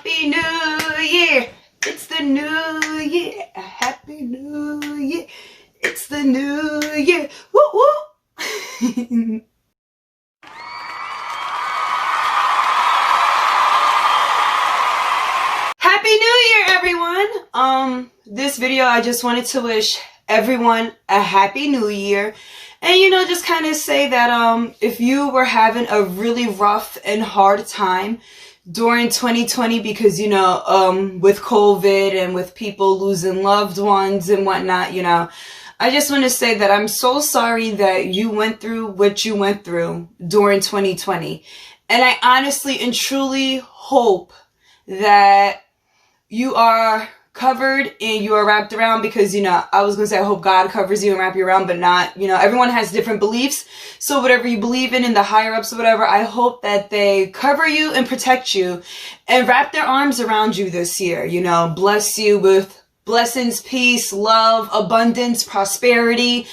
Happy New Year! It's the new year. Happy New Year. It's the new year. Woo woo! Happy New Year, everyone! This video, I just wanted to wish everyone a Happy New Year. And, you know, just kind of say that, if you were having a really rough and hard time during 2020 because, you know, with COVID and with people losing loved ones and whatnot, you know, I just want to say that I'm so sorry that you went through what you went through during 2020. And I honestly and truly hope that you are covered and you are wrapped around, because, you know, I was going to say I hope God covers you and wrap you around, but not, you know, everyone has different beliefs. So whatever you believe in the higher ups or whatever, I hope that they cover you and protect you and wrap their arms around you this year, you know, bless you with blessings, peace, love, abundance, prosperity,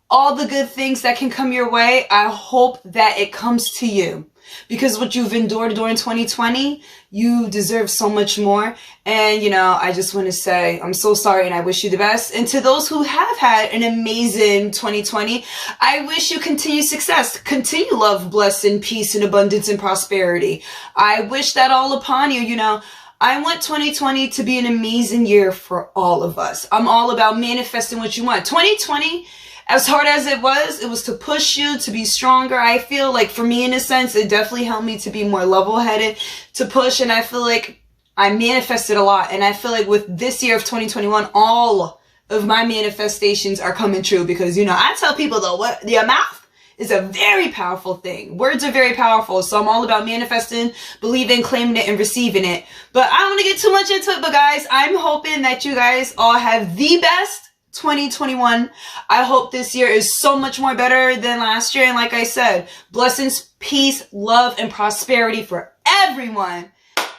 all the good things that can come your way. I hope that it comes to you. Because what you've endured during 2020, you deserve so much more. And, you know, I just want to say I'm so sorry and I wish you the best. And to those who have had an amazing 2020, I wish you continued success, continue love, blessing, peace, and abundance and prosperity. I wish that all upon you, you know. I want 2020 to be an amazing year for all of us. I'm all about manifesting what you want. 2020, as hard as it was to push you to be stronger. I feel like for me, in a sense, it definitely helped me to be more level-headed, to push. And I feel like I manifested a lot. And I feel like with this year of 2021, all of my manifestations are coming true. Because, you know, I tell people though, your mouth is a very powerful thing. Words are very powerful. So I'm all about manifesting, believing, claiming it, and receiving it. But I don't want to get too much into it. But guys, I'm hoping that you guys all have the best 2021. I hope this year is so much more better than last year. And like I said, blessings, peace, love, and prosperity for everyone.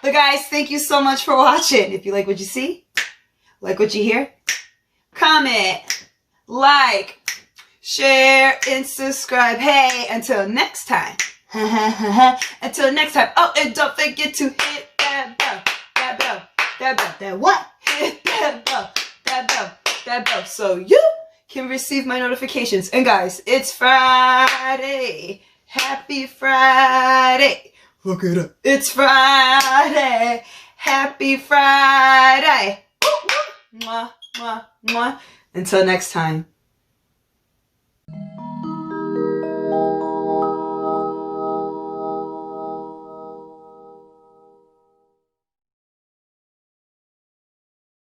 But guys, thank you so much for watching. If you like what you see, like what you hear, comment, like, share, and subscribe. Hey, until next time. Until next time. Oh, and don't forget to hit that bell. That bell. That bell. That what? Hit that bell. That bell. That bell, so you can receive my notifications. And guys, it's Friday. Happy Friday. Look it up. It's Friday. Happy Friday. Mwah, mwah, mwah. Until next time.